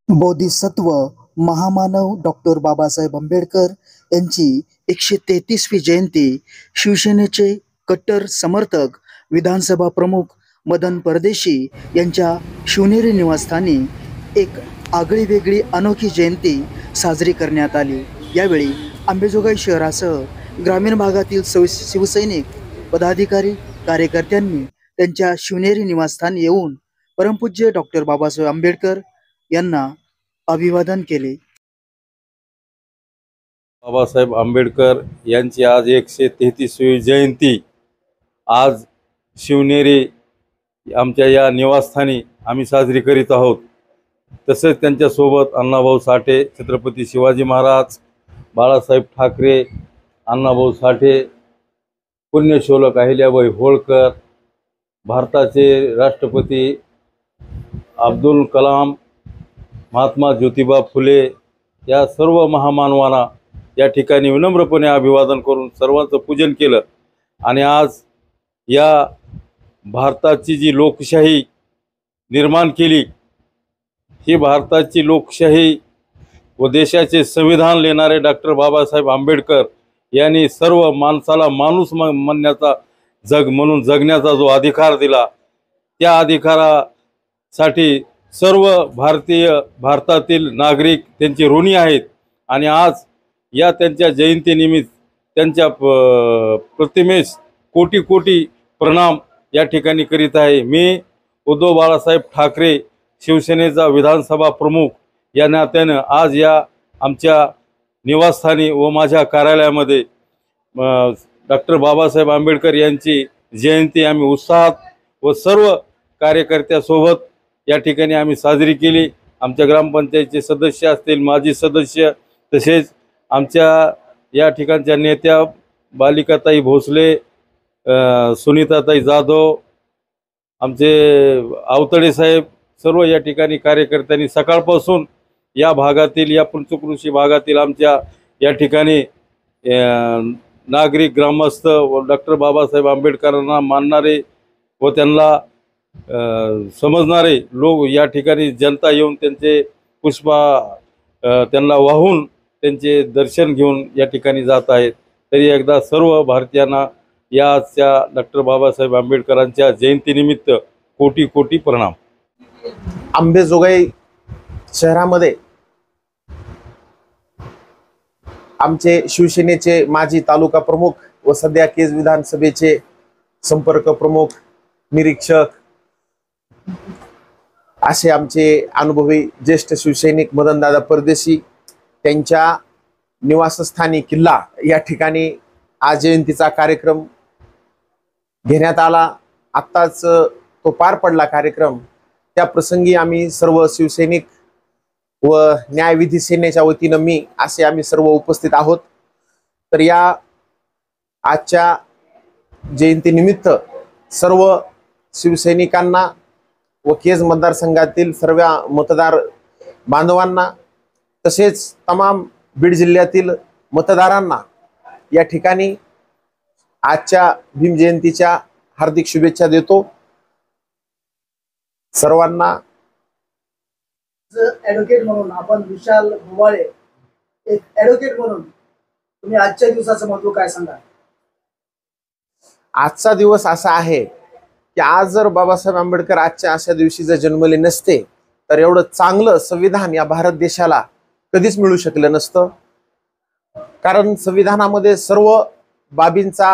बोधिसत्व महामानव डॉक्टर बाबासाहेब आंबेडकर यांची 133वी जयंती शिवसेनेचे कट्टर समर्थक विधानसभा प्रमुख मदन परदेशी यांच्या शिवनेरी निवासस्थानी एक आगळीवेगळी अनोखी जयंती साजरी करण्यात आली। यावेळी अंबेजोगाई शहरासह ग्रामीण भागातील शिवसैनिक पदाधिकारी कार्यकर्त्यांनी त्यांच्या शिवनेरी निवासस्थानी येऊन परमपूज्य डॉक्टर बाबासाहेब आंबेडकर यांना अभिवादन केले। बाबासाहेब आंबेडकर यांची आज 133वी जयंती आज शिवनेरी आमच्या या निवासस्थानी आम्ही साजरी करीत आहोत। तसेच त्यांच्या सोबत अण्णाभाऊ साठे, छत्रपती शिवाजी महाराज, बाळासाहेब ठाकरे, अण्णाभाऊ साठे, पुण्यशोलक अहिल्याबाई होळकर, भारताचे राष्ट्रपती अब्दुल कलाम, महात्मा ज्योतिबा फुले या सर्व महामानवांना या ठिकाणी विनम्रपणे अभिवादन करून सर्वांचं पूजन केलं। आणि आज या भारताची जी लोकशाही निर्माण केली, ही भारताची लोकशाही व देशाचे संविधान लिहिणारे डॉक्टर बाबासाहेब आंबेडकर यांनी सर्व माणसाला माणूस म्हणण्याचा, जग म्हणून जगण्याचा जो अधिकार दिला, त्या अधिकारासाठी सर्व भारतातील नागरिक त्यांचे ऋणी आहेत। आणि आज या त्यांच्या जयंतीनिमित्त त्यांच्या प्रतिमेस कोटी कोटी प्रणाम या ठिकाणी करीत आहे। मी उद्धव बाळासाहेब ठाकरे, शिवसेनेचा विधानसभा प्रमुख या नात्यानं आज या आमच्या निवासस्थानी व माझ्या कार्यालयामध्ये डॉक्टर बाबासाहेब आंबेडकर यांची जयंती आम्ही उत्साहात व सर्व कार्यकर्त्यासोबत या ठिकाणी आम्ही साजरी केली। आमच्या ग्रामपंचायतीचे सदस्य असतील, माजी सदस्य, तसेच आमच्या या ठिकाणच्या नेत्या बालिकाताई भोसले, सुनीताताई जाधव, आमचे आवतडे साहेब, सर्व या ठिकाणी कार्यकर्त्यांनी सकाळपासून या भागातील, या पंचकृषी भागातील आमच्या या ठिकाणी नागरिक, ग्रामस्थ व डॉक्टर बाबासाहेब आंबेडकरांना मानणारे व त्यांना समजणारे लोक या ठिकाणी जनता येऊन त्यांचे त्यांना वाहून त्यांचे दर्शन घेऊन या ठिकाणी जात आहेत। तरी एकदा सर्व भारतीयांना याच्या डॉक्टर बाबासाहेब आंबेडकरांच्या जयंतीनिमित्त कोटी कोटी प्रणाम। अंबेजोगाई शहरामध्ये आमचे शिवसेनेचे माजी तालुका प्रमुख व सध्या केज विधानसभेचे संपर्क प्रमुख, निरीक्षक असे आमचे अनुभवी ज्येष्ठ शिवसैनिक मदनदादा परदेशी त्यांच्या निवासस्थानी किल्ला या ठिकाणी आज जयंतीचा कार्यक्रम घेण्यात आला। आत्ताच तो पार पडला कार्यक्रम। त्या प्रसंगी आम्ही सर्व शिवसैनिक व न्यायविधी सेनेच्या वतीनं मी असे आम्ही सर्व उपस्थित आहोत। तर या आजच्या जयंतीनिमित्त सर्व शिवसैनिकांना व केज मतदारसंघातील सर्व मतदार बांधवांना तसेच तमाम बीड जिल्ह्यातील मतदारांना या ठिकाणी आजच्या भीम जयंतीच्या हार्दिक शुभेच्छा देतो। सर्वांना ॲडव्होकेट म्हणून आपण विशाल भुवाळे, एक ॲडव्होकेट म्हणून तुम्ही आजच्या दिवसाचं महत्त्व काय सांगा? आजचा दिवस असा आहे की आज जर बाबासाहेब आंबेडकर आजच्या अशा दिवशी जर जन्मले नसते तर एवढं चांगलं संविधान या भारत देशाला कधीच मिळू शकलं नसतं। कारण संविधानामध्ये सर्व बाबींचा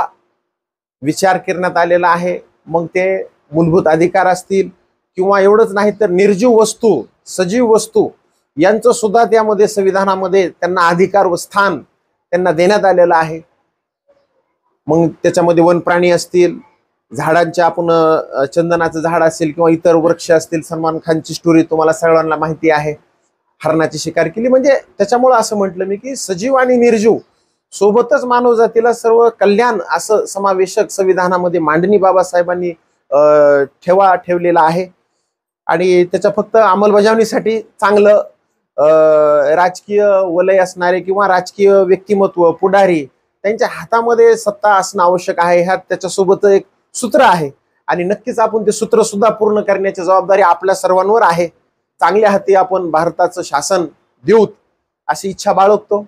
विचार करण्यात आलेला आहे। मग ते मूलभूत अधिकार असतील किंवा एवढंच नाही तर निर्जीव वस्तू, सजीव वस्तू यांचं सुद्धा त्यामध्ये संविधानामध्ये त्यांना अधिकार व स्थान त्यांना देण्यात आलेलं आहे। मग त्याच्यामध्ये वन प्राणी असतील, झाडांच्या आपण चंदनाचं झाड असेल किंवा इतर वृक्ष असतील। सलमान खानची स्टोरी तुम्हाला सर्वांना माहिती आहे, हरणाची शिकार केली। म्हणजे त्याच्यामुळे असं म्हटलं मी की सजीव आणि निर्जीव सोबतच मानव जातीला सर्व कल्याण असं समावेशक संविधानामध्ये मांडणी बाबासाहेबांनी ठेवलेला आहे। आणि त्याच्या फक्त अंमलबजावणीसाठी चांगलं राजकीय वलय असणारे किंवा राजकीय व्यक्तिमत्व, पुढारी त्यांच्या हातामध्ये सत्ता असणं आवश्यक आहे। ह्यात त्याच्यासोबत एक सूत्र आहे आणि नक्कीच आपण ते सूत्र सुद्धा पूर्ण करण्याची जबाबदारी आपल्या सर्वांवर आहे। चांगल्या हाती आपण भारताचं शासन देऊत अशी इच्छा बाळगतो.